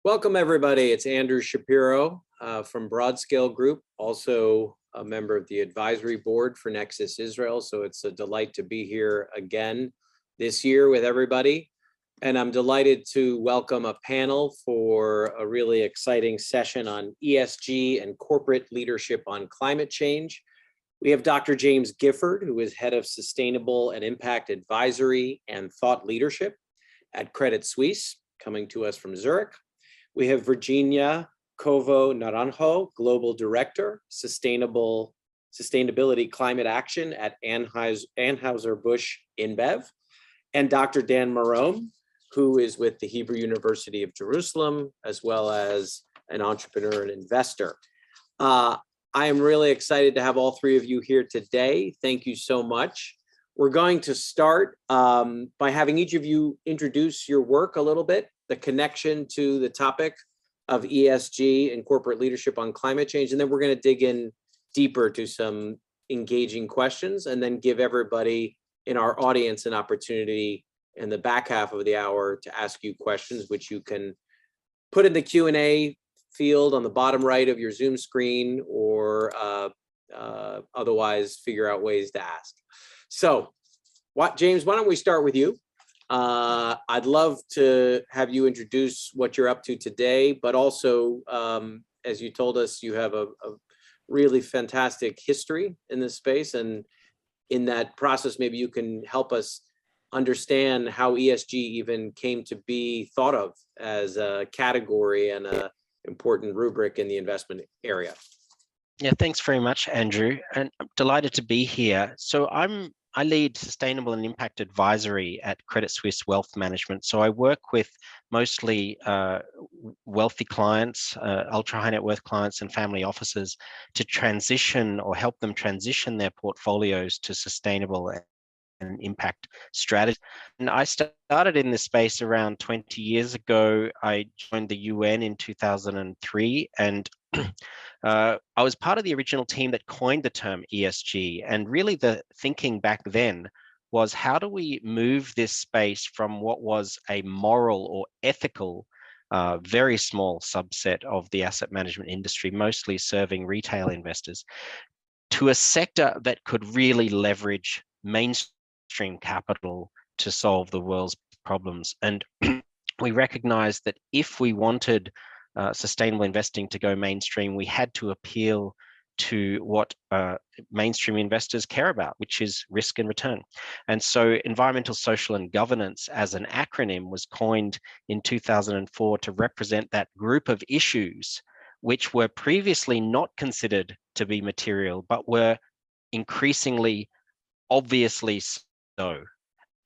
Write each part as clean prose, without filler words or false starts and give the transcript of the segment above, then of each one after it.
Welcome, everybody. It's Andrew Shapiro from Broadscale Group, also a member of the advisory board for Nexus Israel. So it's a delight to be here again this year with everybody. And I'm delighted to welcome a panel for a really exciting session on ESG and corporate leadership on climate change. We have Dr. James Gifford, who is head of sustainable and impact advisory and thought leadership at Credit Suisse, coming to us from Zurich. We have Virginia Covo Naranjo, Global Director, Sustainability Climate Action at Anheuser-Busch InBev, and Dr. Dan Marome, who is with the Hebrew University of Jerusalem, as well as an entrepreneur and investor. I am really excited to have all three of you here today. Thank you so much. We're going to start by having each of you introduce your work a little bit, the connection to the topic of ESG and corporate leadership on climate change. And then we're going to dig in deeper to some engaging questions and then give everybody in our audience an opportunity in the back half of the hour to ask you questions, which you can put in the Q&A field on the bottom right of your Zoom screen or otherwise figure out ways to ask. So, James, why don't we start with you? I'd love to have you introduce what you're up to today, but also, as you told us, you have a really fantastic history in this space. And in that process, maybe you can help us understand how ESG even came to be thought of as a category and an important rubric in the investment area. Yeah, thanks very much, Andrew. And I'm delighted to be here. So I lead sustainable and impact advisory at Credit Suisse Wealth Management. So I work with mostly wealthy clients, ultra high net worth clients and family offices to transition or help them transition their portfolios to sustainable and impact strategy. And I started in this space around 20 years ago. I joined the UN in 2003 and I was part of the original team that coined the term ESG. And really the thinking back then was, how do we move this space from what was a moral or ethical, very small subset of the asset management industry, mostly serving retail investors, to a sector that could really leverage mainstream capital to solve the world's problems. And we recognized that if we wanted sustainable investing to go mainstream, we had to appeal to what mainstream investors care about, which is risk and return. And so environmental, social, and governance as an acronym was coined in 2004 to represent that group of issues which were previously not considered to be material, but were increasingly obviously so.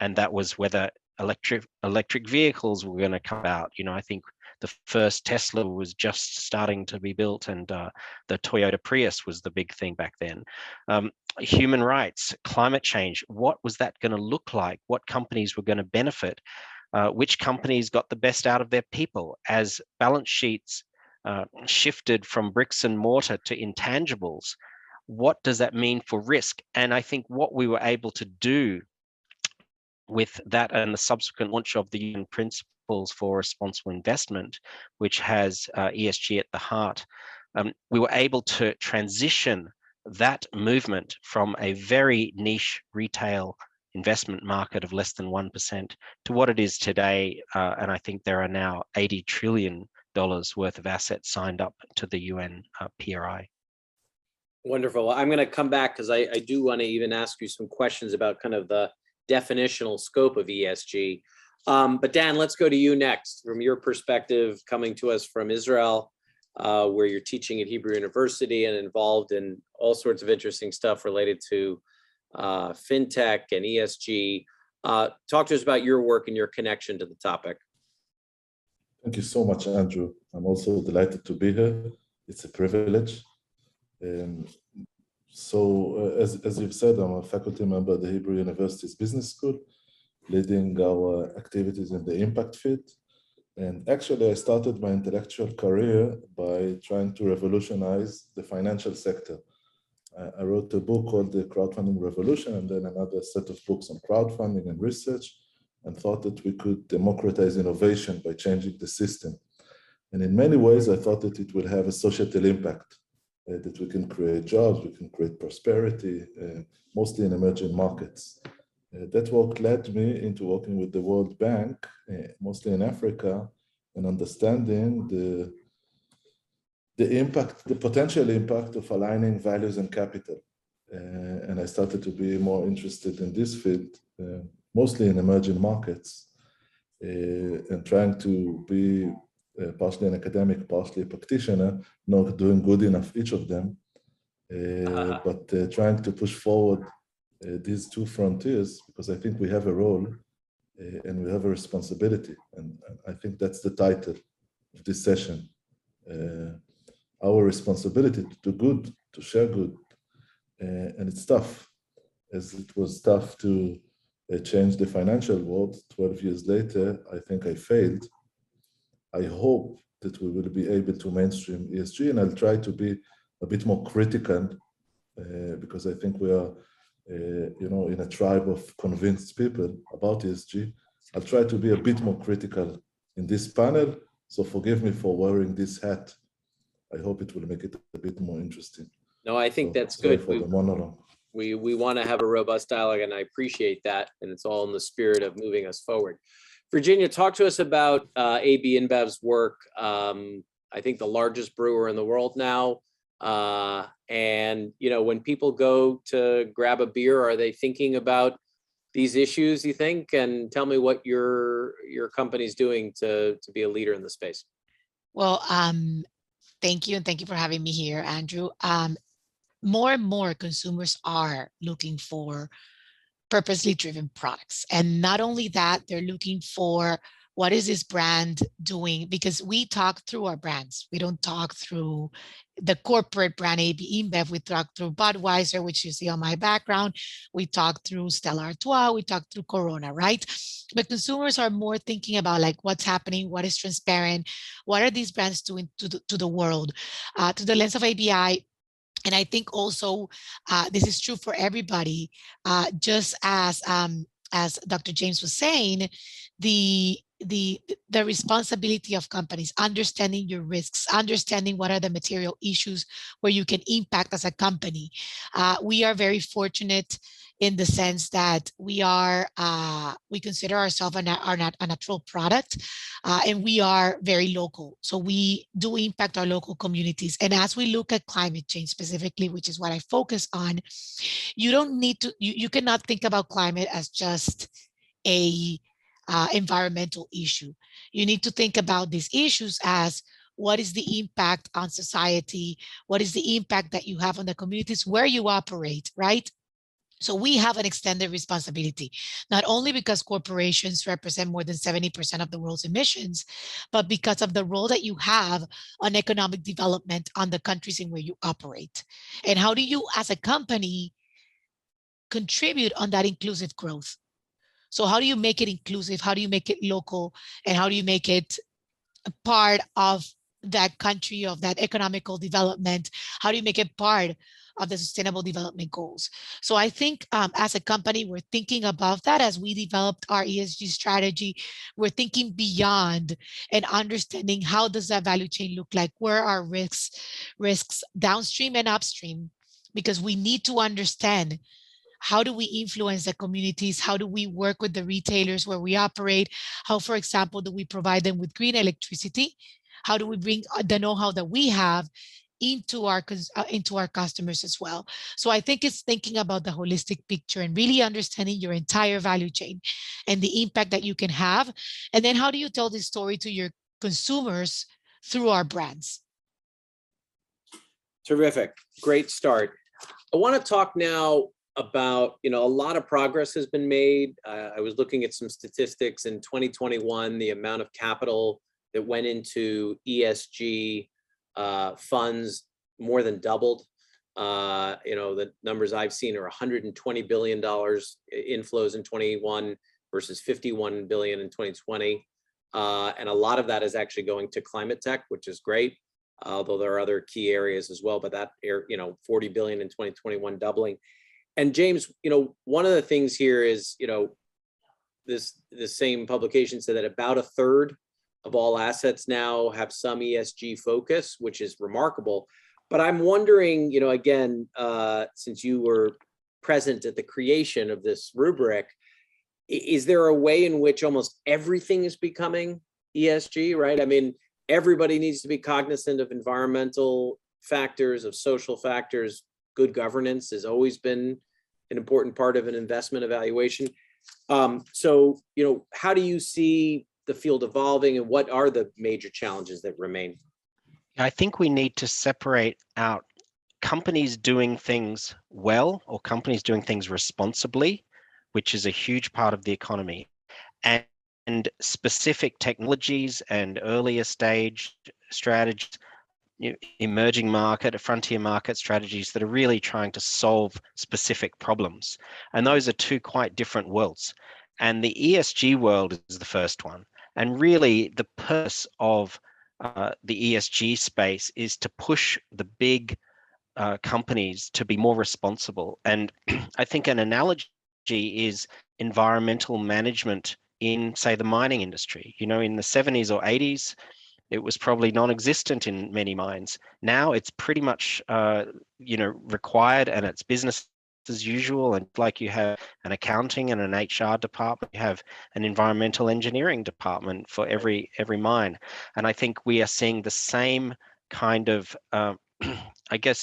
And that was whether electric vehicles were going to come out. You know, I think the first Tesla was just starting to be built, and the Toyota Prius was the big thing back then. Human rights, climate change, what was that going to look like? What companies were going to benefit? Which companies got the best out of their people? As balance sheets shifted from bricks and mortar to intangibles, what does that mean for risk? And I think what we were able to do with that and the subsequent launch of the UN Principles for Responsible Investment, which has ESG at the heart, we were able to transition that movement from a very niche retail investment market of less than 1% to what it is today. And I think there are now $80 trillion worth of assets signed up to the UN PRI. Wonderful. I'm going to come back because I do want to even ask you some questions about kind of the definitional scope of ESG. But Dan, let's go to you next. From your perspective, coming to us from Israel, where you're teaching at Hebrew University and involved in all sorts of interesting stuff related to fintech and ESG. Talk to us about your work and your connection to the topic. Thank you so much, Andrew. I'm also delighted to be here. It's a privilege. So as you've said, I'm a faculty member at the Hebrew University's Business School, leading our activities in the impact field. And actually, I started my intellectual career by trying to revolutionize the financial sector. I wrote a book called The Crowdfunding Revolution, and then another set of books on crowdfunding and research, and thought that we could democratize innovation by changing the system. And in many ways, I thought that it will have a societal impact, that we can create jobs, we can create prosperity, mostly in emerging markets. That work led me into working with the World Bank, mostly in Africa, and understanding the impact, the potential impact of aligning values and capital. And I started to be more interested in this field, mostly in emerging markets, and trying to be partially an academic, partially a practitioner, not doing good enough each of them, but trying to push forward these two frontiers, because I think we have a role and we have a responsibility. And I think that's the title of this session. Our responsibility to do good, to share good. And it's tough, as it was tough to change the financial world. 12 years later, I think I failed. I hope that we will be able to mainstream ESG, and I'll try to be a bit more critical, because I think we are, in a tribe of convinced people about ESG. I'll try to be a bit more critical in this panel. So forgive me for wearing this hat. I hope it will make it a bit more interesting. No, I think So, that's sorry good. for the monologue. We want to have a robust dialogue, and I appreciate that. And it's all in the spirit of moving us forward. Virginia, talk to us about AB InBev's work. I think the largest brewer in the world now. And when people go to grab a beer, are they thinking about these issues, you think? And tell me what your company's doing to be a leader in the space. Well, thank you. And thank you for having me here, Andrew. More and more consumers are looking for purposely driven products. And not only that, they're looking for what is this brand doing? Because we talk through our brands. We don't talk through the corporate brand AB InBev. We talk through Budweiser, which you see on my background. We talk through Stella Artois. We talk through Corona, right? But consumers are more thinking about like what's happening, what is transparent, what are these brands doing to the world, to the lens of ABI. And I think also this is true for everybody, just as Dr. James was saying, the responsibility of companies, understanding your risks, understanding what are the material issues where you can impact as a company. We are very fortunate in the sense that we consider ourselves a natural product, and we are very local. So we do impact our local communities. And as we look at climate change specifically, which is what I focus on, you don't need to, you cannot think about climate as just a environmental issue. You need to think about these issues as what is the impact on society? What is the impact that you have on the communities where you operate, right? So we have an extended responsibility, not only because corporations represent more than 70% of the world's emissions, but because of the role that you have on economic development on the countries in where you operate. And how do you, as a company, contribute on that inclusive growth? So how do you make it inclusive? How do you make it local? And how do you make it a part of that country, of that economical development? How do you make it part of the Sustainable Development Goals? So I think as a company, we're thinking about that as we developed our ESG strategy. We're thinking beyond and understanding how does that value chain look like? Where are risks downstream and upstream? Because we need to understand how do we influence the communities? How do we work with the retailers where we operate? How, for example, do we provide them with green electricity? How do we bring the know-how that we have into our customers as well? So I think it's thinking about the holistic picture and really understanding your entire value chain and the impact that you can have. And then how do you tell this story to your consumers through our brands? Terrific. Great start. I want to talk now about, a lot of progress has been made. I was looking at some statistics in 2021, the amount of capital that went into ESG funds more than doubled. The numbers I've seen are $120 billion inflows in 21 versus 51 billion in 2020. And a lot of that is actually going to climate tech, which is great. Although there are other key areas as well, but that, 40 billion in 2021 doubling. And James, one of the things here is, this same publication said that about a third of all assets now have some ESG focus, which is remarkable. But I'm wondering, again, since you were present at the creation of this rubric, is there a way in which almost everything is becoming ESG, right? I mean, everybody needs to be cognizant of environmental factors, of social factors. Good governance has always been an important part of an investment evaluation. So, how do you see the field evolving, and what are the major challenges that remain? I think we need to separate out companies doing things well or companies doing things responsibly, which is a huge part of the economy, and specific technologies and earlier stage strategies, emerging market, frontier market strategies that are really trying to solve specific problems. And those are two quite different worlds. And the ESG world is the first one. And really the purpose of the ESG space is to push the big companies to be more responsible. And I think an analogy is environmental management in, say, the mining industry. In the 70s or 80s, it was probably non-existent in many mines. Now it's pretty much, required, and it's business as usual. And like you have an accounting and an HR department, you have an environmental engineering department for every mine. And I think we are seeing the same kind of,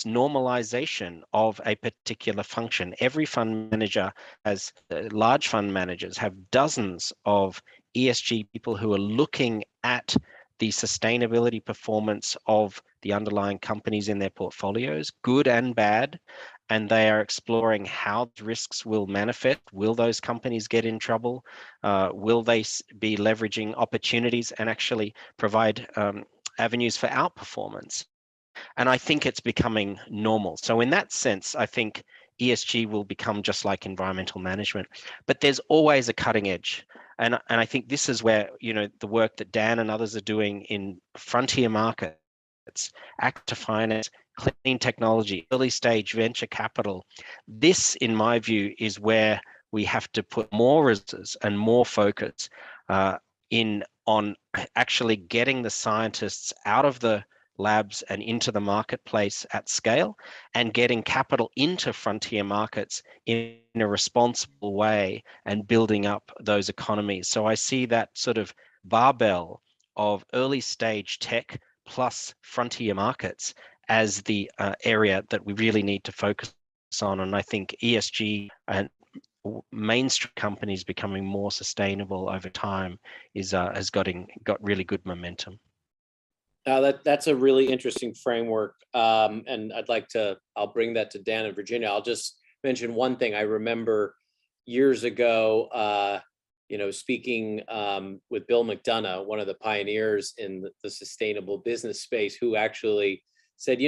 normalization of a particular function. Every fund manager has, large fund managers have dozens of ESG people who are looking at the sustainability performance of the underlying companies in their portfolios, good and bad, and they are exploring how risks will manifest. Will those companies get in trouble? Will they be leveraging opportunities and actually provide avenues for outperformance? And I think it's becoming normal. So in that sense, I think ESG will become just like environmental management, but there's always a cutting edge. And I think this is where, the work that Dan and others are doing in frontier markets, active finance, clean technology, early stage venture capital. This, in my view, is where we have to put more resources and more focus on actually getting the scientists out of the labs and into the marketplace at scale, and getting capital into frontier markets in a responsible way and building up those economies. So I see that sort of barbell of early stage tech plus frontier markets as the area that we really need to focus on. And I think ESG and mainstream companies becoming more sustainable over time has got really good momentum. That's a really interesting framework. And I'll bring that to Dan and Virginia. I'll just mention one thing. I remember years ago, speaking with Bill McDonough, one of the pioneers in the sustainable business space, who actually said,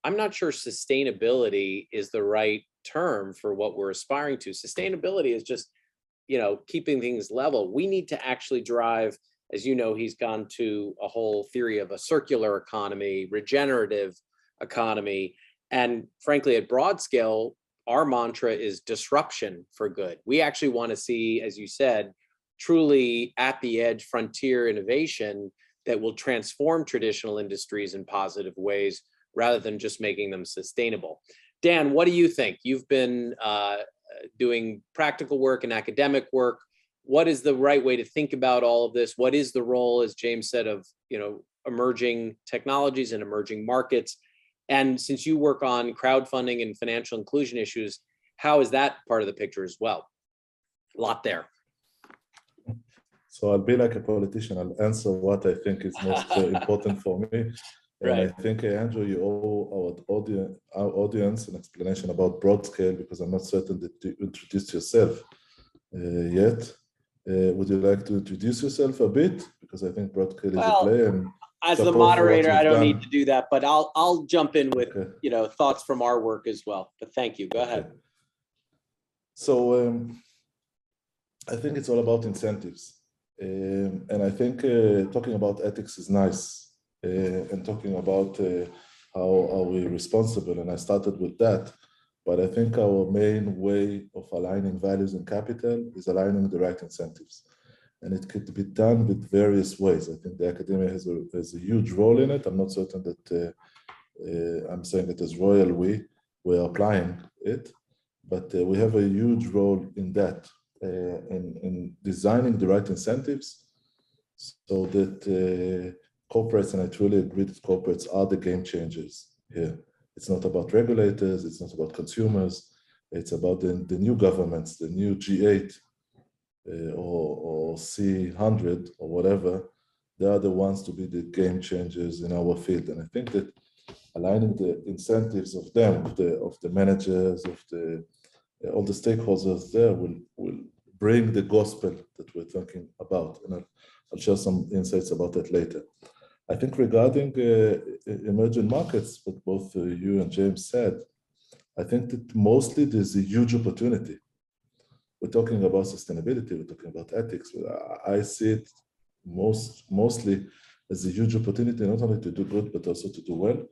I'm not sure sustainability is the right term for what we're aspiring to. Sustainability is just, keeping things level. We need to actually drive, as he's gone to a whole theory of a circular economy, regenerative economy. And frankly, at broad scale, our mantra is disruption for good. We actually want to see, as you said, truly at the edge frontier innovation that will transform traditional industries in positive ways rather than just making them sustainable. Dan, what do you think? You've been doing practical work and academic work. What is the right way to think about all of this? What is the role, as James said, of emerging technologies and emerging markets? And since you work on crowdfunding and financial inclusion issues, how is that part of the picture as well? A lot there. So I'll be like a politician. I'll answer what I think is most important for me. And Right. I think, Andrew, you owe our audience an explanation about broad scale, because I'm not certain that you introduced yourself yet. Would you like to introduce yourself a bit? Because I think broad scale is a play. And as the moderator, I don't need to do that, but I'll jump in with thoughts from our work as well. But thank you. Go ahead. So I think it's all about incentives. And I think talking about ethics is nice, and talking about how are we responsible, and I started with that. But I think our main way of aligning values and capital is aligning the right incentives. and it could be done with various ways. I think the academia has a huge role in it. I'm not certain that I'm saying it as royal we're applying it, but we have a huge role in that, in designing the right incentives so that corporates, and I truly agree that corporates are the game changers here. It's not about regulators, it's not about consumers, it's about the new governments, the new G8 or C100 or whatever. They are the ones to be the game changers in our field. And I think that aligning the incentives of them, of the managers, of all the stakeholders there will bring the gospel that we're talking about. And I'll share some insights about that later. I think regarding emerging markets, what both you and James said, I think that mostly there's a huge opportunity. We're talking about sustainability, we're talking about ethics. I see it mostly as a huge opportunity, not only to do good, but also to do well.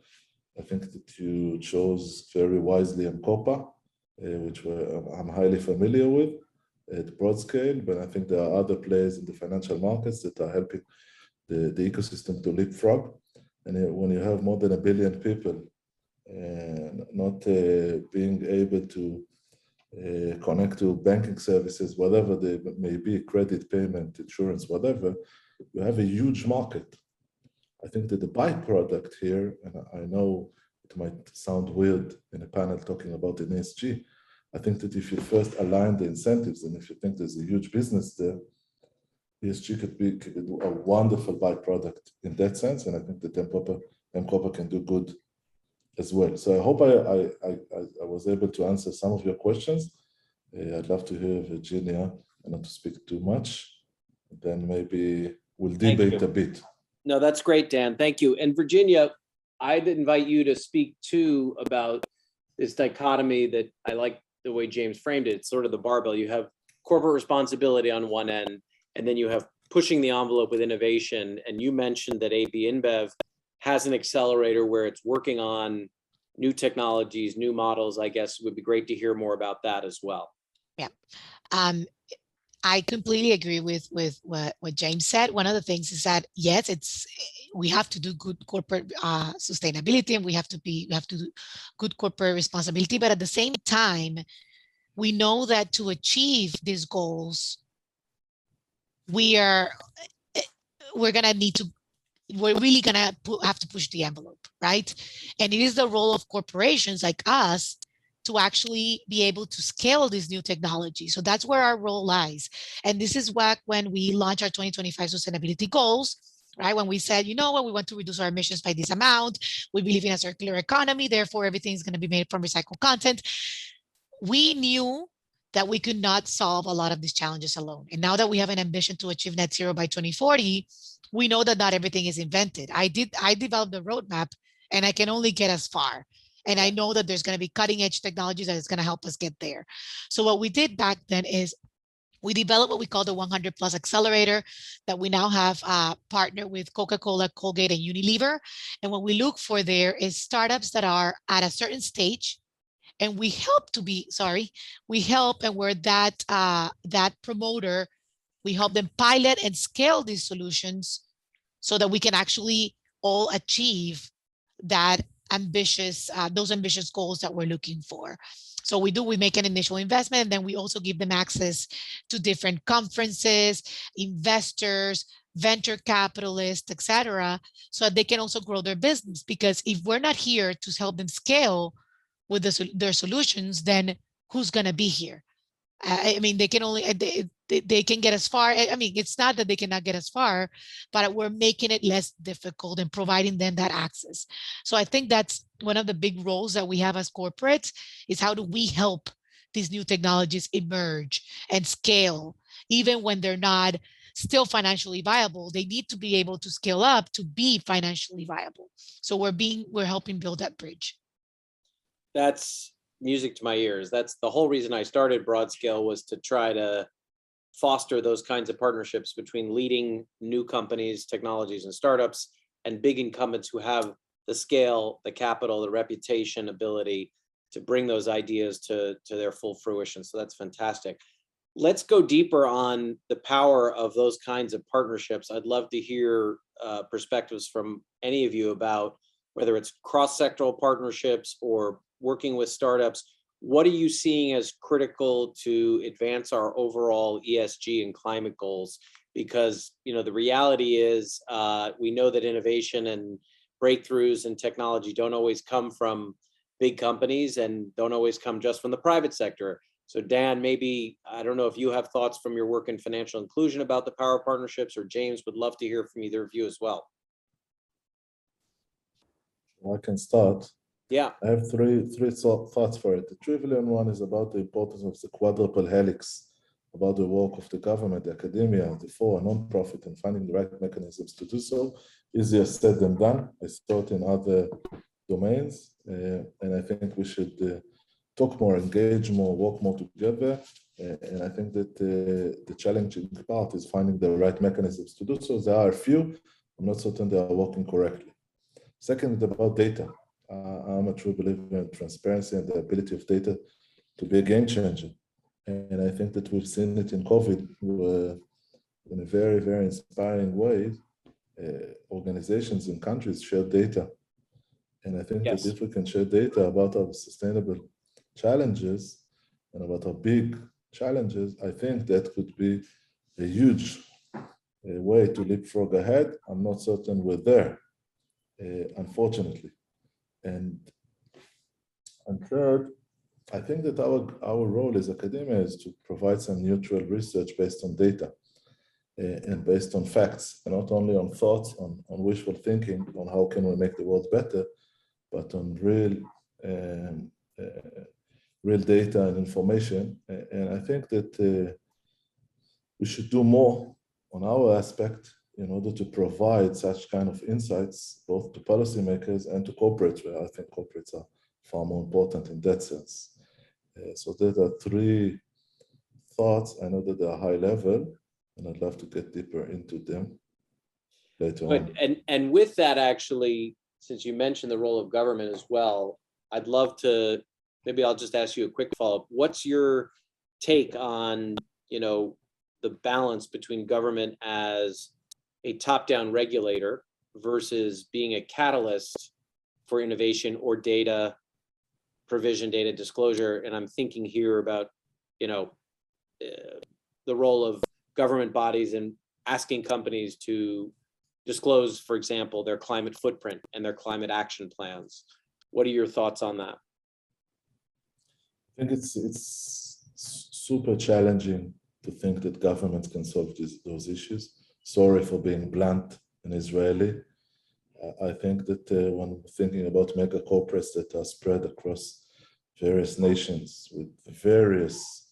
I think that you chose very wisely M-Copa, which I'm highly familiar with at broad scale, but I think there are other players in the financial markets that are helping the ecosystem to leapfrog. And when you have more than 1 billion people and not being able to connect to banking services, whatever they may be, credit, payment, insurance, whatever, you have a huge market. I think that the byproduct here, and I know it might sound weird in a panel talking about an ESG, I think that if you first align the incentives and if you think there's a huge business there, ESG could be a wonderful byproduct in that sense, and I think that M-Copa can do good as well. So I hope I was able to answer some of your questions. I'd love to hear Virginia, and not to speak too much. Then maybe we'll debate a bit. No, that's great, Dan. Thank you. And Virginia, I'd invite you to speak too about this dichotomy that I like the way James framed it. It's sort of the barbell. You have corporate responsibility on one end, and then you have pushing the envelope with innovation. And you mentioned that AB InBev has an accelerator where it's working on new technologies, new models. I guess it would be great to hear more about that as well. Yeah. I completely agree with what James said. One of the things is that, yes, we have to do good corporate sustainability, and we have to do good corporate responsibility. But at the same time, we know that to achieve these goals, we're really gonna have to push the envelope, right? And it is the role of corporations like us to actually be able to scale these new technologies. So that's where our role lies. And this is when we launch our 2025 sustainability goals, right? When we said, you know what, we want to reduce our emissions by this amount. We believe in a circular economy. Therefore, everything's going to be made from recycled content. We knew that we could not solve a lot of these challenges alone. And now that we have an ambition to achieve net zero by 2040, we know that not everything is invented. I developed the roadmap, and I can only get as far. And I know that there's going to be cutting edge technologies that is going to help us get there. So what we did back then is we developed what we call the 100 Plus Accelerator that we now have partnered with Coca-Cola, Colgate, and Unilever. And what we look for there is startups that are at a certain stage, and we help and we're that promoter. We help them pilot and scale these solutions so that we can actually all achieve those ambitious goals that we're looking for. So we make an initial investment, and then we also give them access to different conferences, investors, venture capitalists, etc., so that they can also grow their business. Because if we're not here to help them scale with their solutions, then who's going to be here? I mean, they can get as far. I mean, it's not that they cannot get as far, but we're making it less difficult and providing them that access. So I think that's one of the big roles that we have as corporates, is how do we help these new technologies emerge and scale, even when they're not still financially viable. They need to be able to scale up to be financially viable. So we're helping build that bridge. That's music to my ears. That's the whole reason I started Broadscale, was to try to foster those kinds of partnerships between leading new companies, technologies, and startups, and big incumbents who have the scale, the capital, the reputation, ability to bring those ideas to their full fruition. So that's fantastic. let's go deeper on the power of those kinds of partnerships. I'd love to hear perspectives from any of you about whether it's cross-sectoral partnerships or working with startups. What are you seeing as critical to advance our overall ESG and climate goals? Because, you know, the reality is we know that innovation and breakthroughs in technology don't always come from big companies and don't always come just from the private sector. So Dan, maybe, I don't know if you have thoughts from your work in financial inclusion about the power of partnerships, or James, would love to hear from either of you as well. I can start. Yeah. I have three thoughts for it. The trivial one is about the importance of the quadruple helix, about the work of the government, the academia, the non-profit, and finding the right mechanisms to do so. Easier said than done. I saw it in other domains, and I think we should talk more, engage more, work more together. And I think that the challenging part is finding the right mechanisms to do so. There are a few. I'm not certain they are working correctly. Second, about data. I'm a true believer in transparency and the ability of data to be a game changer. And I think that we've seen it in COVID in a very, very inspiring way. Organizations and countries share data. And I think that if we can share data about our sustainable challenges and about our big challenges, I think that could be a huge way to leapfrog ahead. I'm not certain we're there, unfortunately. And third, I think that our role as academia is to provide some neutral research based on data and based on facts, and not only on thoughts, on wishful thinking, on how can we make the world better, but on real data and information. And I think that we should do more on our aspect in order to provide such kind of insights, both to policymakers and to corporates, where I think corporates are far more important in that sense. So there are three thoughts. I know that they are high level, and I'd love to get deeper into them later on. And with that, actually, since you mentioned the role of government as well, I'd love to, maybe I'll just ask you a quick follow-up. What's your take on, you know, the balance between government as a top-down regulator versus being a catalyst for innovation or data provision, data disclosure? And I'm thinking here about, you know, the role of government bodies in asking companies to disclose, for example, their climate footprint and their climate action plans. What are your thoughts on that? I think it's super challenging to think that governments can solve those issues. Sorry for being blunt and Israeli. I think that when thinking about mega corporates that are spread across various nations with various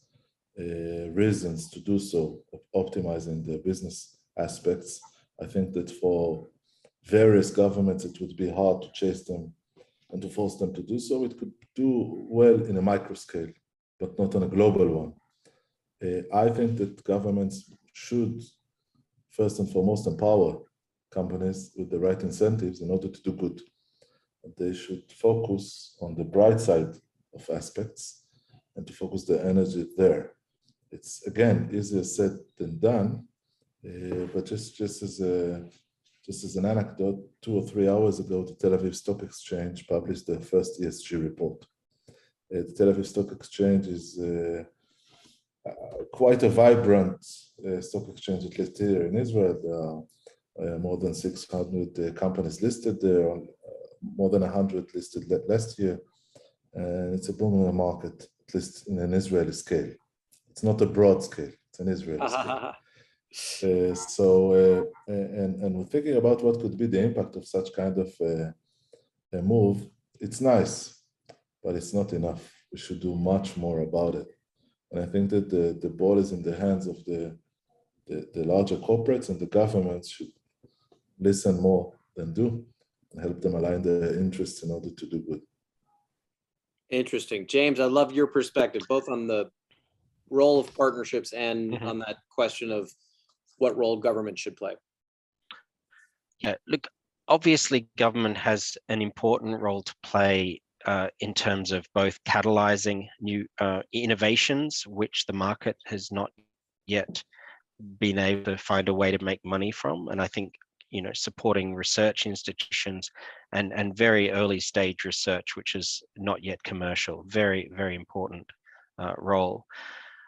reasons to do so, optimizing their business aspects, I think that for various governments, it would be hard to chase them and to force them to do so. It could do well in a micro scale, but not on a global one. I think that governments should, first and foremost, empower companies with the right incentives in order to do good. They should focus on the bright side of aspects and to focus their energy there. It's, again, easier said than done, but just as an anecdote, 2 or 3 hours ago, the Tel Aviv Stock Exchange published their first ESG report. The Tel Aviv Stock Exchange is quite a vibrant stock exchange, at least here in Israel. There are more than 600 companies listed there, more than 100 listed last year. And it's a booming market, at least in an Israeli scale. It's not a broad scale, it's an Israeli scale. And we're thinking about what could be the impact of such kind of a move. It's nice, but it's not enough. We should do much more about it. And I think that the ball is in the hands of the larger corporates, and the governments should listen more than do and help them align their interests in order to do good. Interesting. James, I love your perspective, both on the role of partnerships and on that question of what role government should play. Yeah, look, obviously government has an important role to play in terms of both catalyzing new innovations, which the market has not yet been able to find a way to make money from. And I think, supporting research institutions and very early stage research, which is not yet commercial, very, very important role.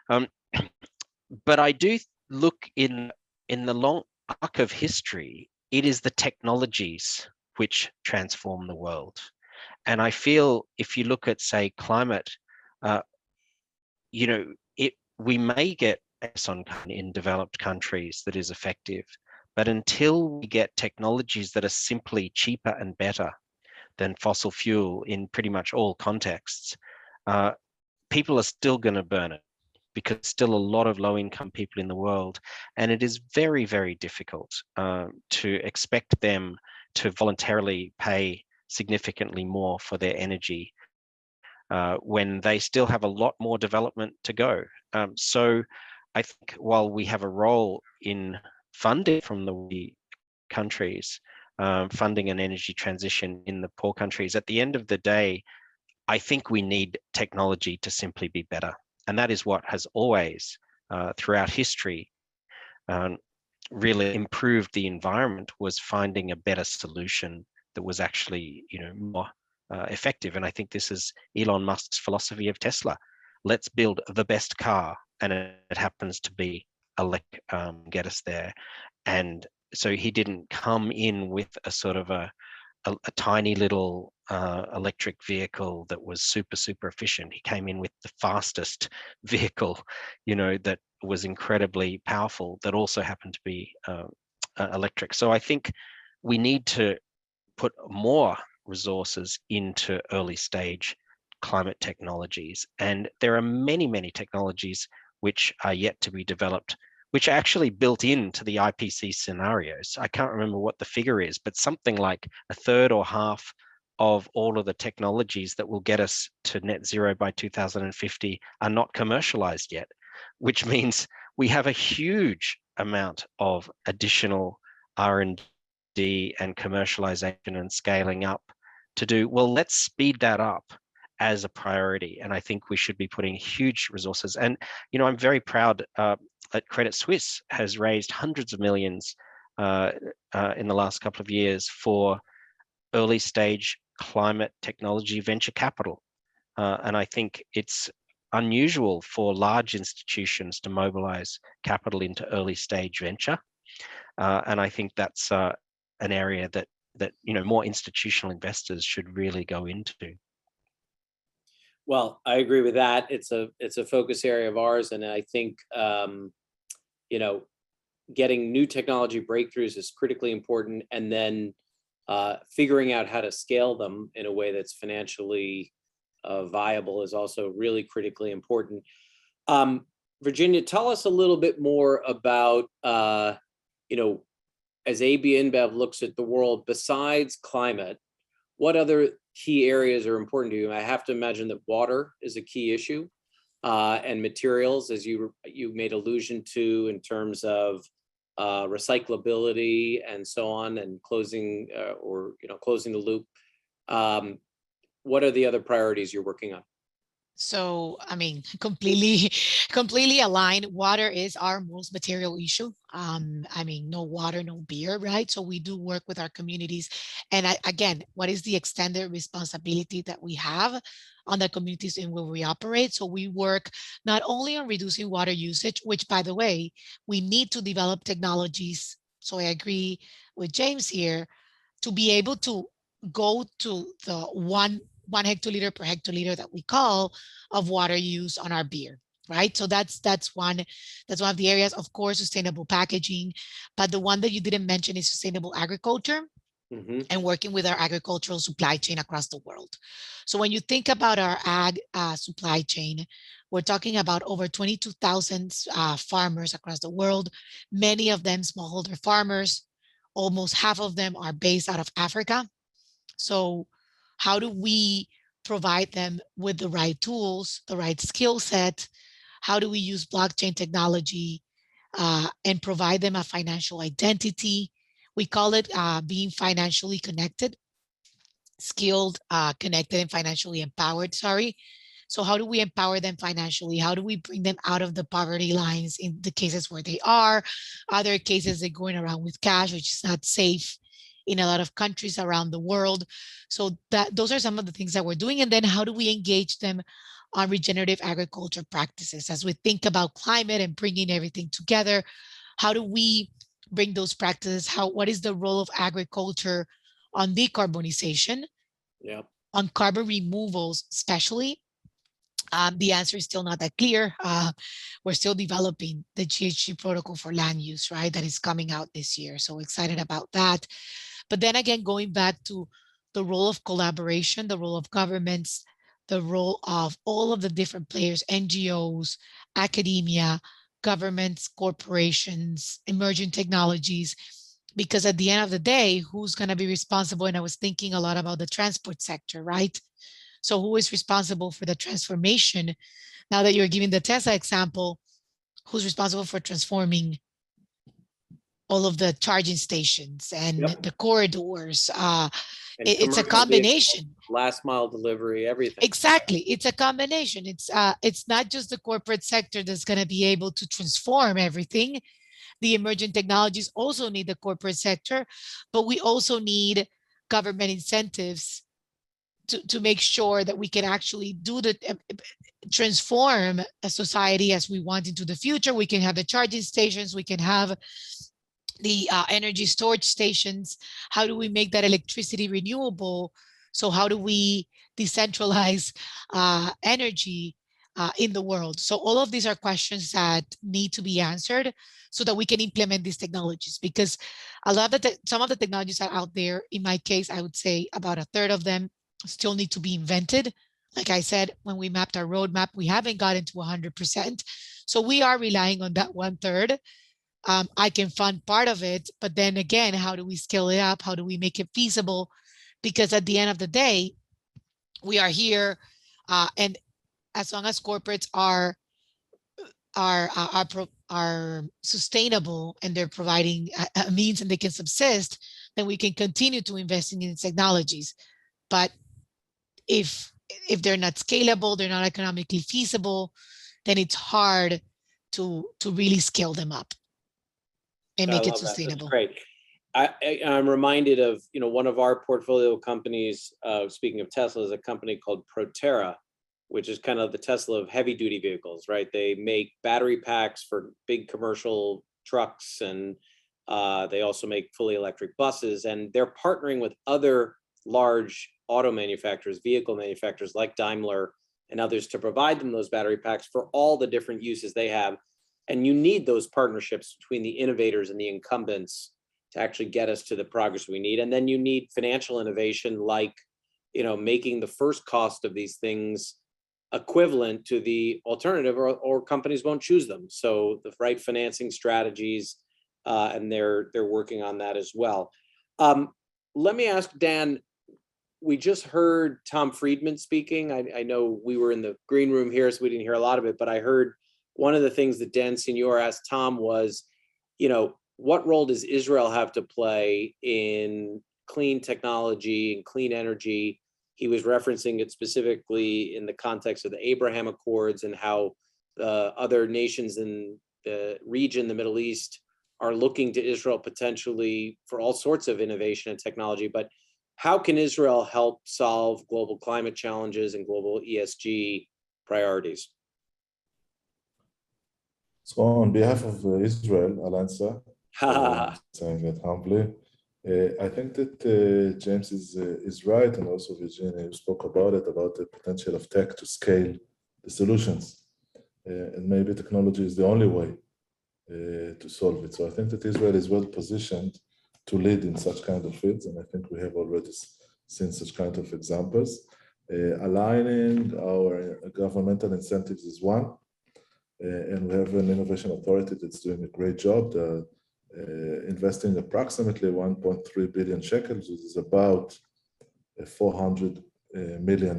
But I do look in the long arc of history, it is the technologies which transform the world. And I feel if you look at, say, climate, we may get in developed countries that is effective, but until we get technologies that are simply cheaper and better than fossil fuel in pretty much all contexts, people are still going to burn it, because still a lot of low-income people in the world, and it is very, very difficult to expect them to voluntarily pay significantly more for their energy when they still have a lot more development to go. So I think while we have a role in funding from the countries, funding an energy transition in the poor countries, at the end of the day, I think we need technology to simply be better. And that is what has always, throughout history, really improved the environment, was finding a better solution that was actually, more effective. And I think this is Elon Musk's philosophy of Tesla. Let's build the best car, and it happens to be electric, get us there. And so he didn't come in with a sort of a tiny little electric vehicle that was super, super efficient. He came in with the fastest vehicle, that was incredibly powerful, that also happened to be electric. So I think we need to put more resources into early stage climate technologies. And there are many, many technologies which are yet to be developed, which are actually built into the IPC scenarios. I can't remember what the figure is, but something like a third or half of all of the technologies that will get us to net zero by 2050 are not commercialized yet, which means we have a huge amount of additional R&D and commercialization and scaling up to do. Well, let's speed that up as a priority. And I think we should be putting huge resources. And, I'm very proud that Credit Suisse has raised hundreds of millions in the last couple of years for early stage climate technology venture capital. And I think it's unusual for large institutions to mobilize capital into early stage venture. And I think that's an area that more institutional investors should really go into. Well, I agree with that. It's a focus area of ours, and I think getting new technology breakthroughs is critically important, and then figuring out how to scale them in a way that's financially viable is also really critically important. Virginia, tell us a little bit more about as AB InBev looks at the world, besides climate, what other key areas are important to you? I have to imagine that water is a key issue, and materials, as you made allusion to, in terms of recyclability and so on, and closing closing the loop. What are the other priorities you're working on? So, completely aligned. Water is our most material issue. No water, no beer, right? So we do work with our communities. And again, what is the extended responsibility that we have on the communities in where we operate? So we work not only on reducing water usage, which, by the way, we need to develop technologies. So I agree with James here, to be able to go to the one hectoliter per hectoliter that we call of water use on our beer, right? So that's one of the areas. Of course, sustainable packaging, but the one that you didn't mention is sustainable agriculture. Mm-hmm. And working with our agricultural supply chain across the world. So when you think about our ag supply chain, we're talking about over 22,000 farmers across the world, many of them smallholder farmers. Almost half of them are based out of Africa. So how do we provide them with the right tools, the right skill set? How do we use blockchain technology and provide them a financial identity? We call it being financially connected. skilled, connected, and financially empowered. Sorry. So how do we empower them financially? How do we bring them out of the poverty lines in the cases where they are? Other cases, they're going around with cash, which is not safe in a lot of countries around the world. So those are some of the things that we're doing. And then how do we engage them on regenerative agriculture practices? As we think about climate and bringing everything together, how do we bring those practices? What is the role of agriculture on decarbonization, on carbon removals, especially? The answer is still not that clear. We're still developing the GHG protocol for land use, right? That is coming out this year. So excited about that. But then again, going back to the role of collaboration, the role of governments, the role of all of the different players, NGOs, academia, governments, corporations, emerging technologies, because at the end of the day, who's going to be responsible? And I was thinking a lot about the transport sector, right? So who is responsible for the transformation? Now that you're giving the Tesla example, who's responsible for transforming all of the charging stations and the corridors? It's a combination. Last mile delivery, everything. Exactly. It's a combination. It's not just the corporate sector that's going to be able to transform everything. The emerging technologies also need the corporate sector, but we also need government incentives to make sure that we can actually do transform a society as we want into the future. We can have the charging stations, we can have the energy storage stations. How do we make that electricity renewable? So how do we decentralize energy in the world? So all of these are questions that need to be answered so that we can implement these technologies, because some of the technologies are out there. In my case, I would say about a third of them still need to be invented. Like I said, when we mapped our roadmap, we haven't gotten to 100%. So we are relying on that 1/3. I can fund part of it, but then again, how do we scale it up? How do we make it feasible? Because at the end of the day, we are here, and as long as corporates are sustainable and they're providing a means and they can subsist, then we can continue to invest in these technologies. But if they're not scalable, they're not economically feasible, then it's hard to really scale them up and make it sustainable. That's great. I'm reminded of, one of our portfolio companies, speaking of Tesla, is a company called Proterra, which is kind of the Tesla of heavy duty vehicles, right? They make battery packs for big commercial trucks, and they also make fully electric buses, and they're partnering with other large auto manufacturers, vehicle manufacturers like Daimler and others to provide them those battery packs for all the different uses they have. And you need those partnerships between the innovators and the incumbents to actually get us to the progress we need. And then you need financial innovation, like, making the first cost of these things equivalent to the alternative, or companies won't choose them. So the right financing strategies, and they're working on that as well. Let me ask Dan, we just heard Tom Friedman speaking. I know we were in the green room here, so we didn't hear a lot of it, but I heard one of the things that Dan Senior asked Tom was, what role does Israel have to play in clean technology and clean energy? He was referencing it specifically in the context of the Abraham Accords and how other nations in the region, the Middle East, are looking to Israel potentially for all sorts of innovation and technology. But how can Israel help solve global climate challenges and global ESG priorities? So on behalf of Israel, I'll answer, saying it humbly. I think that James is right, and also Virginia spoke about the potential of tech to scale the solutions. And maybe technology is the only way to solve it. So I think that Israel is well positioned to lead in such kind of fields, and I think we have already seen such kind of examples. Aligning our governmental incentives is one, and we have an innovation authority that's doing a great job. Investing approximately 1.3 billion shekels, which is about $400 million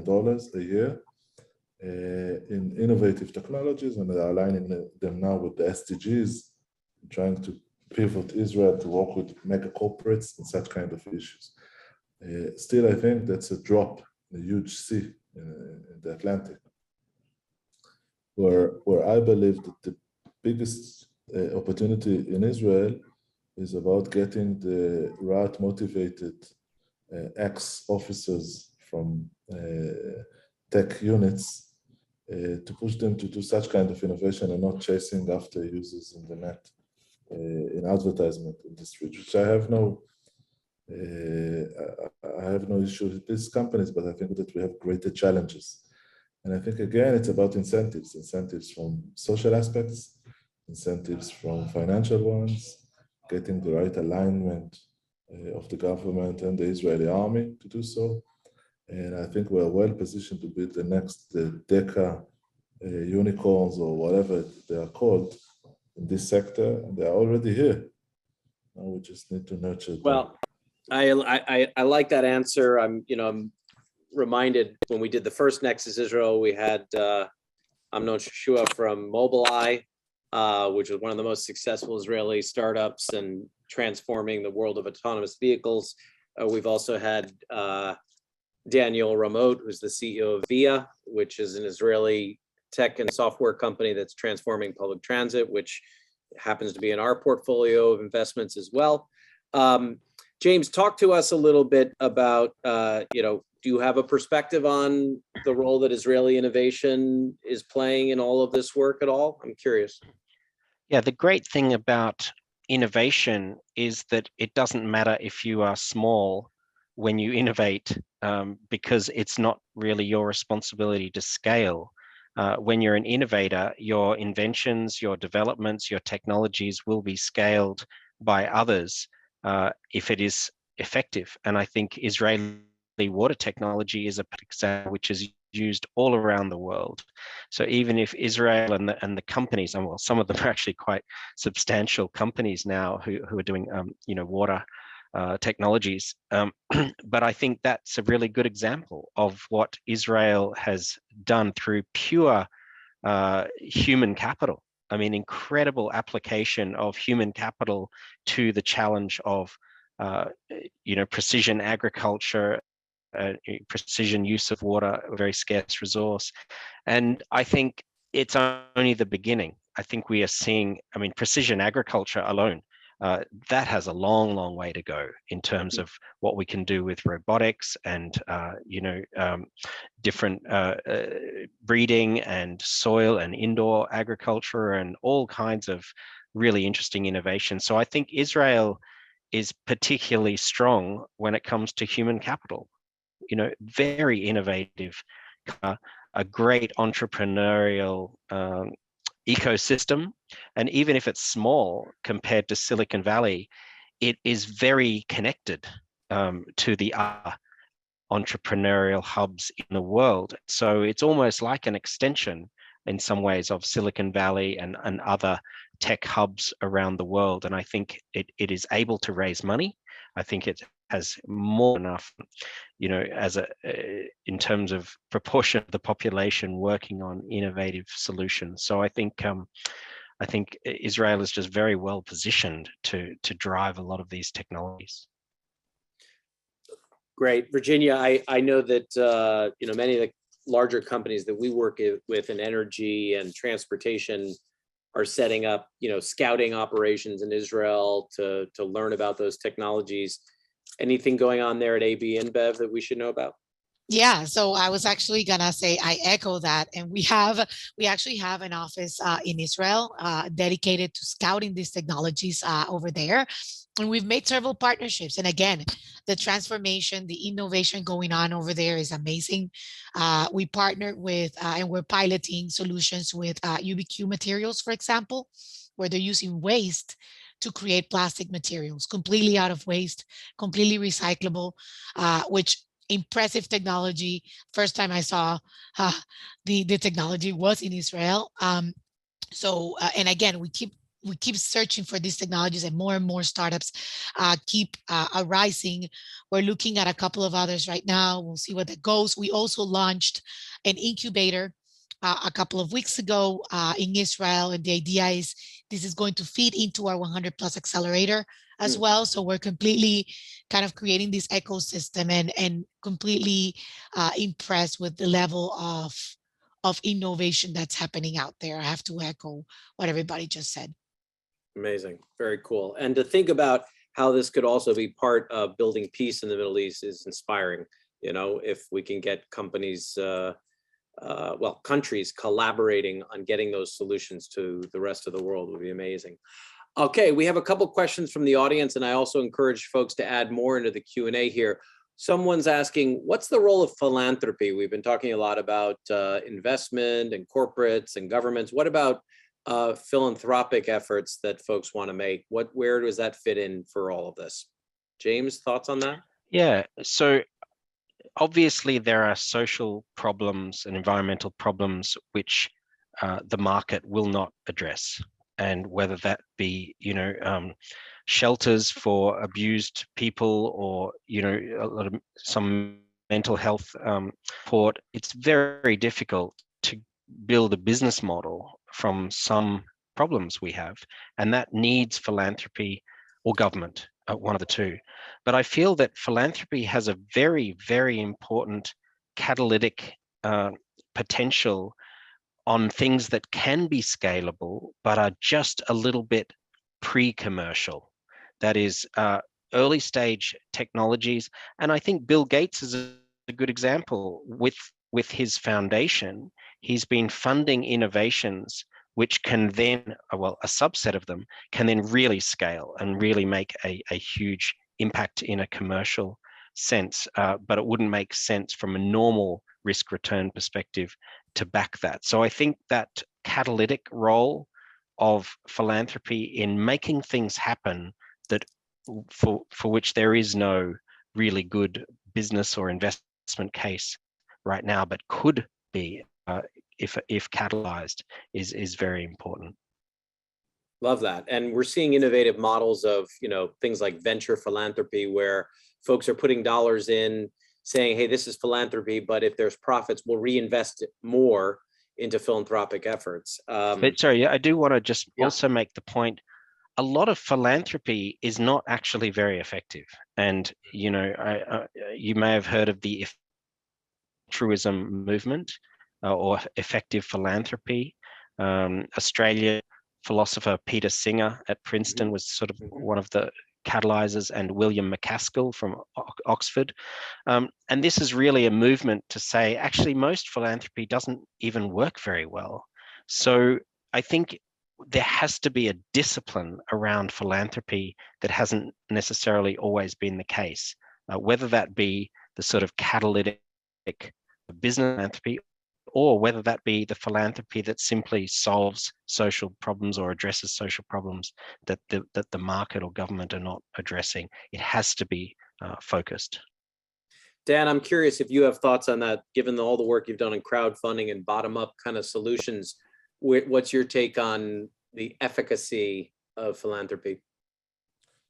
a year, in innovative technologies, and they're aligning them now with the SDGs, trying to pivot Israel to work with mega corporates in such kind of issues. Still, I think that's a drop, a huge sea in the Atlantic, where I believe that the biggest opportunity in Israel is about getting the right motivated ex-officers from tech units to push them to do such kind of innovation and not chasing after users in the net in advertisement industry, which I have no issue with these companies, but I think that we have greater challenges. And I think, again, it's about incentives from social aspects, incentives from financial ones, getting the right alignment of the government and the Israeli army to do so. And I think we're well positioned to build the next DECA unicorns or whatever they are called in this sector. And they are already here. Now we just need to nurture them. Well, I like that answer. I'm reminded when we did the first Nexus Israel, we had Amnon Shashua from Mobileye, which was one of the most successful Israeli startups and transforming the world of autonomous vehicles. We've also had Daniel Ramot, who's the CEO of Via, which is an Israeli tech and software company that's transforming public transit, which happens to be in our portfolio of investments as well. James, talk to us a little bit about, do you have a perspective on the role that Israeli innovation is playing in all of this work at all? I'm curious. Yeah, the great thing about innovation is that it doesn't matter if you are small when you innovate, because it's not really your responsibility to scale. When you're an innovator, your inventions, your developments, your technologies will be scaled by others if it is effective. And I think Israeli water technology is a example which is used all around the world. So even if Israel and the companies, and well, some of them are actually quite substantial companies now who are doing water technologies, but I think that's a really good example of what Israel has done through pure human capital. I mean, incredible application of human capital to the challenge of precision agriculture, precision use of water, a very scarce resource. And I think it's only the beginning. I think we are seeing, precision agriculture alone, that has a long, long way to go in terms of what we can do with robotics and, different breeding and soil and indoor agriculture and all kinds of really interesting innovations. So I think Israel is particularly strong when it comes to human capital. Very innovative, a great entrepreneurial ecosystem. And even if it's small compared to Silicon Valley, it is very connected to the other entrepreneurial hubs in the world. So it's almost like an extension in some ways of Silicon Valley and other tech hubs around the world. And I think it is able to raise money. I think it has more than enough, in terms of proportion of the population working on innovative solutions. So I think Israel is just very well positioned to drive a lot of these technologies. Great, Virginia. I know that many of the larger companies that we work with in energy and transportation are setting up scouting operations in Israel to learn about those technologies. Anything going on there at AB InBev that we should know about? Yeah, so I was actually gonna say I echo that, and we actually have an office in Israel dedicated to scouting these technologies over there, and we've made several partnerships. And again, the transformation, the innovation going on over there is amazing. We partnered with and we're piloting solutions with UBQ materials, for example, where they're using waste to create plastic materials, completely out of waste, completely recyclable, which impressive technology. First time I saw the technology was in Israel. And again, we keep searching for these technologies, and more startups keep arising. We're looking at a couple of others right now. We'll see where that goes. We also launched an incubator a couple of weeks ago in Israel. And the idea is this is going to feed into our 100 Plus accelerator as well. So we're completely kind of creating this ecosystem and completely impressed with the level of innovation that's happening out there. I have to echo what everybody just said. Amazing. Very cool. And to think about how this could also be part of building peace in the Middle East is inspiring. You know, if we can get companies, countries collaborating on getting those solutions to the rest of the world would be amazing. Okay, we have a couple questions from the audience, and I also encourage folks to add more into the Q&A here. Someone's asking, what's the role of philanthropy? We've been talking a lot about investment and corporates and governments. What about philanthropic efforts that folks want to make? Where does that fit in for all of this? James, thoughts on that? Yeah, so obviously there are social problems and environmental problems which the market will not address. And whether that be, shelters for abused people or, some mental health support, it's very, very difficult to build a business model from some problems we have. And that needs philanthropy or government, one of the two. But I feel that philanthropy has a very, very important catalytic potential on things that can be scalable, but are just a little bit pre-commercial. That is early stage technologies. And I think Bill Gates is a good example. With his foundation, he's been funding innovations which can then, a subset of them, can then really scale and really make a huge impact in a commercial sense, but it wouldn't make sense from a normal risk return perspective to back that. So I think that catalytic role of philanthropy in making things happen that for which there is no really good business or investment case right now, but could be if catalyzed, is very important. Love that. And we're seeing innovative models of, things like venture philanthropy, where folks are putting dollars in, saying, hey, this is philanthropy, but if there's profits, we'll reinvest more into philanthropic efforts. But sorry, I do want to just also make the point, a lot of philanthropy is not actually very effective. And, you may have heard of the altruism movement or effective philanthropy. Australian philosopher Peter Singer at Princeton was sort of one of the catalyzers, and William McCaskill from Oxford. And this is really a movement to say, actually, most philanthropy doesn't even work very well. So I think there has to be a discipline around philanthropy that hasn't necessarily always been the case, whether that be the sort of catalytic business philanthropy, or whether that be the philanthropy that simply solves social problems or addresses social problems that the market or government are not addressing. It has to be focused. Dan, I'm curious if you have thoughts on that, given all the work you've done in crowdfunding and bottom-up kind of solutions. What's your take on the efficacy of philanthropy?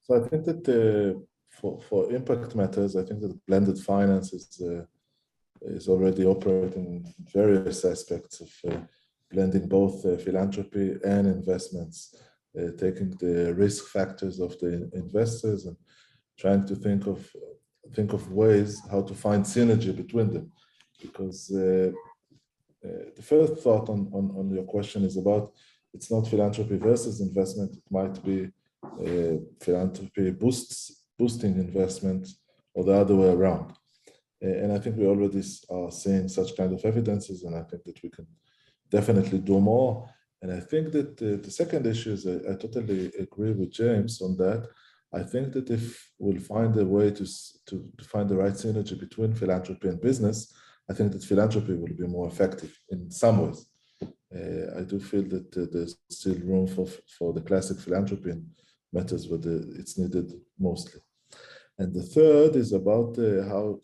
So I think that for impact matters, I think that blended finance is already operating in various aspects of blending both philanthropy and investments, taking the risk factors of the investors and trying to think of ways how to find synergy between them. Because the first thought on your question is about, it's not philanthropy versus investment. It might be philanthropy boosting investment, or the other way around. And I think we already are seeing such kind of evidences, and I think that we can definitely do more. And I think that the second issue is, I totally agree with James on that. I think that if we'll find a way to find the right synergy between philanthropy and business, I think that philanthropy will be more effective in some ways. I do feel that there's still room for the classic philanthropy in matters where it's needed mostly. And the third is about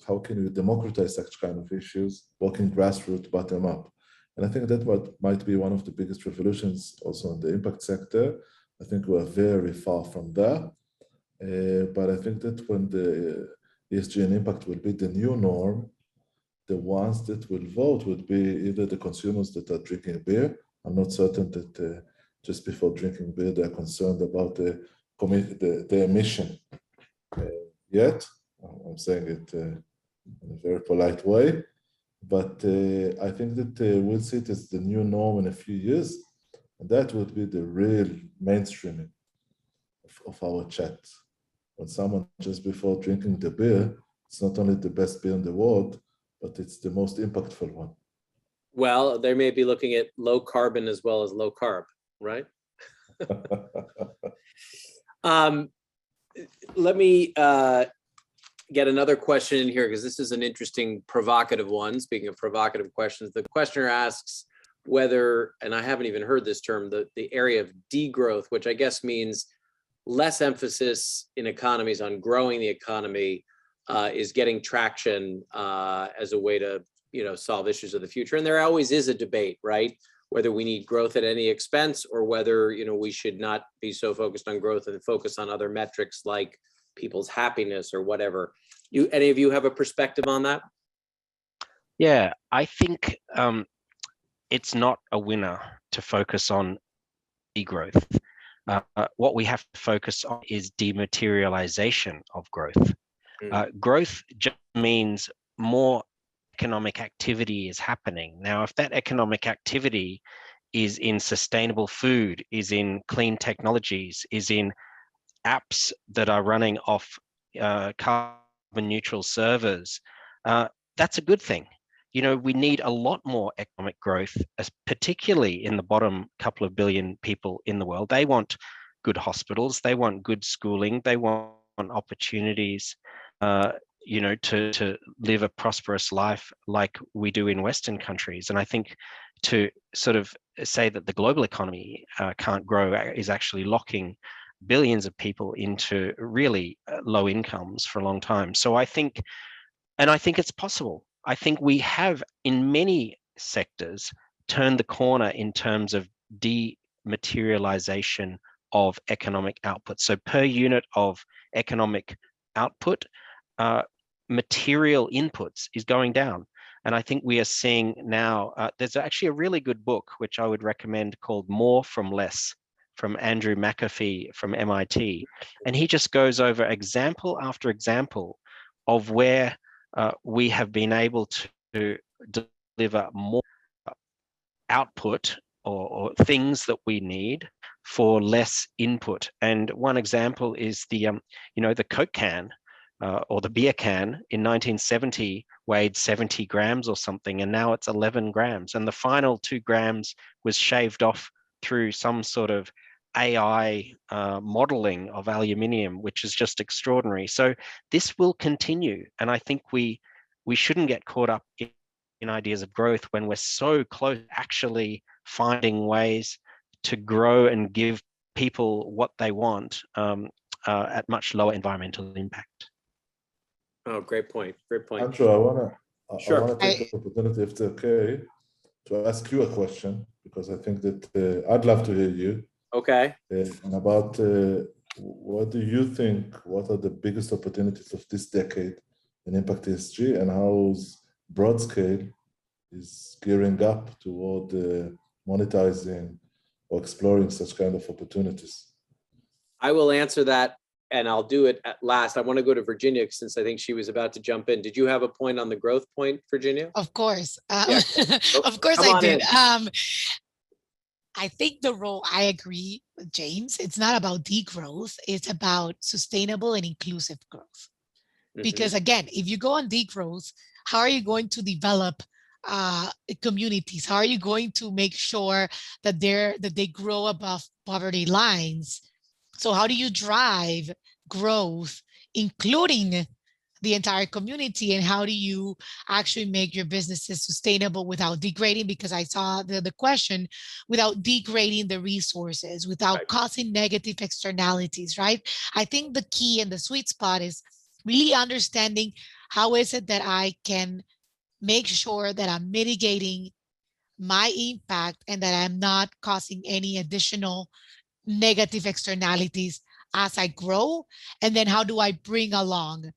how can you democratize such kind of issues, working grassroots, bottom up. And I think that might be one of the biggest revolutions also in the impact sector. I think we're very far from there. But I think that when the ESG and impact will be the new norm, the ones that will vote would be either the consumers that are drinking beer. I'm not certain that just before drinking beer, they're concerned about the emission yet. I'm saying it in a very polite way. But I think that we'll see it as the new norm in a few years. And that would be the real mainstreaming of our chat. When someone just before drinking the beer, it's not only the best beer in the world, but it's the most impactful one. Well, they may be looking at low carbon as well as low carb, right? Let me get another question in here, because this is an interesting provocative one. Speaking of provocative questions, the questioner asks whether, and I haven't even heard this term, the area of degrowth, which I guess means less emphasis in economies on growing the economy, is getting traction as a way to, solve issues of the future. And there always is a debate, right? Whether we need growth at any expense, or whether, we should not be so focused on growth and focus on other metrics like people's happiness or whatever. Any of you have a perspective on that? Yeah, I think it's not a winner to focus on degrowth. What we have to focus on is dematerialization of growth. Growth just means more economic activity is happening. Now, if that economic activity is in sustainable food, is in clean technologies, is in apps that are running off carbon neutral servers, that's a good thing. We need a lot more economic growth, particularly in the bottom couple of billion people in the world. They want good hospitals, they want good schooling, they want opportunities, to live a prosperous life like we do in Western countries. And I think to sort of say that the global economy can't grow is actually locking billions of people into really low incomes for a long time. So I think it's possible. I think we have, in many sectors, turned the corner in terms of dematerialization of economic output. So per unit of economic output, material inputs is going down. And I think we are seeing now, there's actually a really good book, which I would recommend, called More from Less, from Andrew McAfee from MIT. And he just goes over example after example of where we have been able to deliver more output or things that we need for less input. And one example is the Coke can or the beer can in 1970 weighed 70 grams or something, and now it's 11 grams. And the final 2 grams was shaved off through some sort of AI modeling of aluminium, which is just extraordinary. So this will continue. And I think we shouldn't get caught up in ideas of growth when we're so close to actually finding ways to grow and give people what they want at much lower environmental impact. Oh, great point. Great point. Andrew, I want to take I- the opportunity, if it's okay, to ask you a question, because I think that I'd love to hear you. Okay. And about what do you think, what are the biggest opportunities of this decade in impact ESG, and how's Broadscale is gearing up toward monetizing or exploring such kind of opportunities? I will answer that, and I'll do it at last. I want to go to Virginia since I think she was about to jump in. Did you have a point on the growth point, Virginia? Of course. Yeah. Of course Come I on did. in. I think the role, I agree with James, it's not about degrowth, it's about sustainable and inclusive growth. Because again, if you go on degrowth, how are you going to develop communities? How are you going to make sure that they grow above poverty lines? So how do you drive growth, including the entire community, and how do you actually make your businesses sustainable without degrading? Because I saw the question, without degrading the resources, without causing negative externalities, right? I think the key and the sweet spot is really understanding how is it that I can make sure that I'm mitigating my impact and that I'm not causing any additional negative externalities as I grow. And then how do I bring along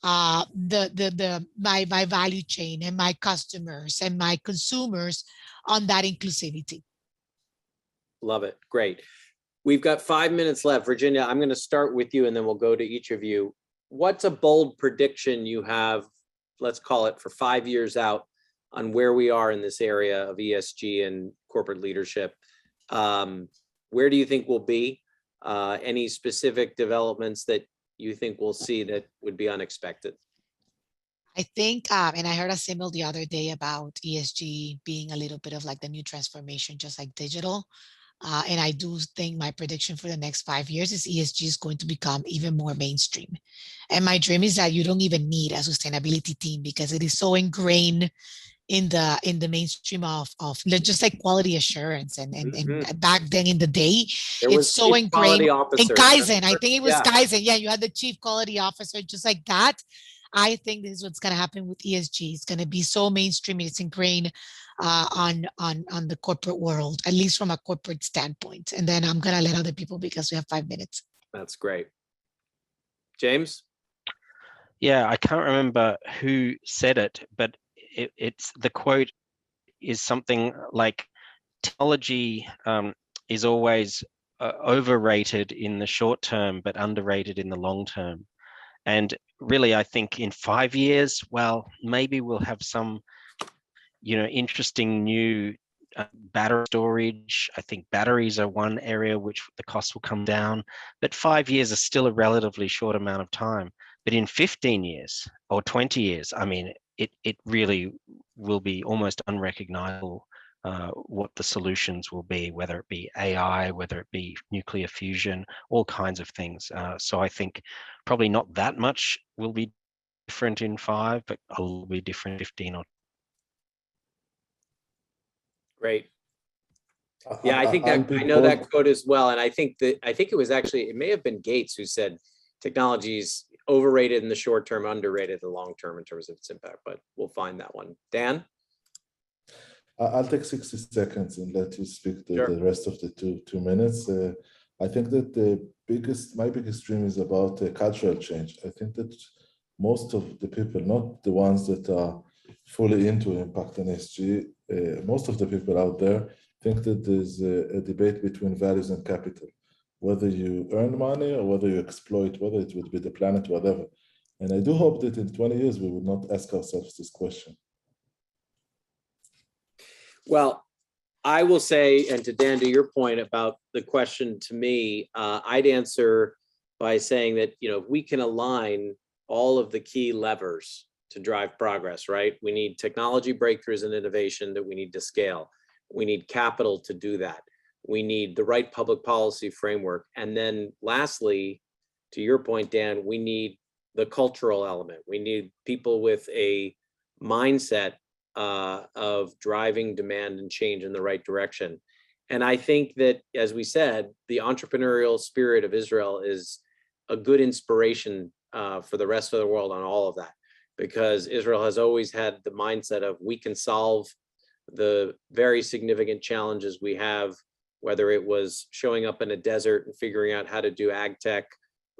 my value chain and my customers and my consumers on that inclusivity. Love it. Great. We've got 5 minutes left. Virginia, I'm going to start with you and then we'll go to each of you. What's a bold prediction you have, let's call it for 5 years out, on where we are in this area of ESG and corporate leadership? Where do you think we'll be? Any specific developments that you think we'll see that would be unexpected? I think, and I heard a symbol the other day about ESG being a little bit of like the new transformation, just like digital. And I do think my prediction for the next 5 years is ESG is going to become even more mainstream. And my dream is that you don't even need a sustainability team because it is so ingrained in the mainstream of just like quality assurance and back then in the day, it's so ingrained in Kaizen. I think it was Kaizen. Yeah, you had the chief quality officer, just like that. I think this is what's going to happen with ESG. It's going to be so mainstream. It's ingrained on the corporate world, at least from a corporate standpoint. And then I'm going to let other people because we have 5 minutes. That's great. James? Yeah, I can't remember who said it, but it's the quote is something like technology is always overrated in the short term, but underrated in the long term. And really, I think in 5 years, well, maybe we'll have some, interesting new battery storage. I think batteries are one area which the cost will come down, but 5 years is still a relatively short amount of time. But in 15 years or 20 years, I mean, it really will be almost unrecognizable what the solutions will be, whether it be AI, whether it be nuclear fusion, all kinds of things. So I think probably not that much will be different in 5, but a little bit different in 15 or. Great. Yeah, I think that I know that quote as well. And I think it was actually, it may have been Gates who said technology is overrated in the short term, underrated in the long term in terms of its impact, but we'll find that one. Dan? I'll take 60 seconds and let you speak the rest of the two minutes. I think that my biggest dream is about cultural change. I think that most of the people, not the ones that are fully into impact and ESG, most of the people out there think that there's a debate between values and capital, whether you earn money or whether you exploit, whether it would be the planet, whatever. And I do hope that in 20 years, we would not ask ourselves this question. Well, I will say, and to Dan, to your point about the question to me, I'd answer by saying that, if we can align all of the key levers to drive progress, right? We need technology breakthroughs and innovation that we need to scale. We need capital to do that. We need the right public policy framework. And then lastly, to your point, Dan, we need the cultural element. We need people with a mindset of driving demand and change in the right direction. And I think that, as we said, the entrepreneurial spirit of Israel is a good inspiration for the rest of the world on all of that, because Israel has always had the mindset of we can solve the very significant challenges we have, whether it was showing up in a desert and figuring out how to do ag tech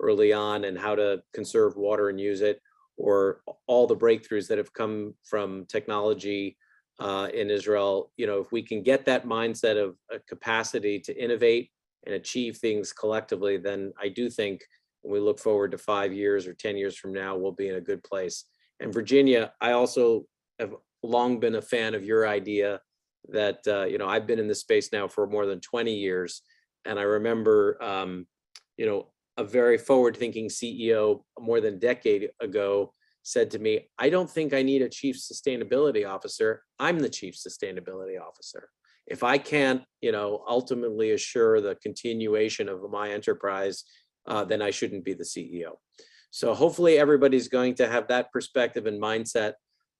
early on and how to conserve water and use it, or all the breakthroughs that have come from technology in Israel. If we can get that mindset of a capacity to innovate and achieve things collectively, then I do think when we look forward to 5 years or 10 years from now, we'll be in a good place. And Virginia, I also have long been a fan of your idea that, I've been in this space now for more than 20 years. And I remember, a very forward-thinking CEO more than a decade ago said to me, I don't think I need a chief sustainability officer. I'm the chief sustainability officer. If I can't, ultimately assure the continuation of my enterprise, then I shouldn't be the CEO. So hopefully everybody's going to have that perspective and mindset.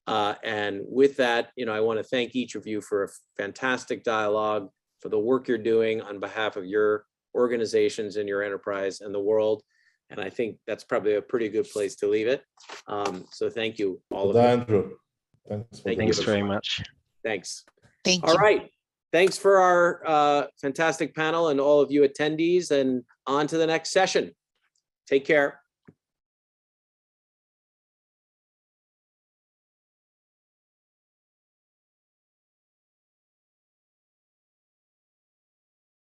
And with that, I want to thank each of you for a fantastic dialogue, for the work you're doing on behalf of your organizations and your enterprise and the world. And I think that's probably a pretty good place to leave it. So thank you all of you. Andrew. Thanks very much. Thanks. Thank you. All right. Thanks for our fantastic panel and all of you attendees, and on to the next session. Take care.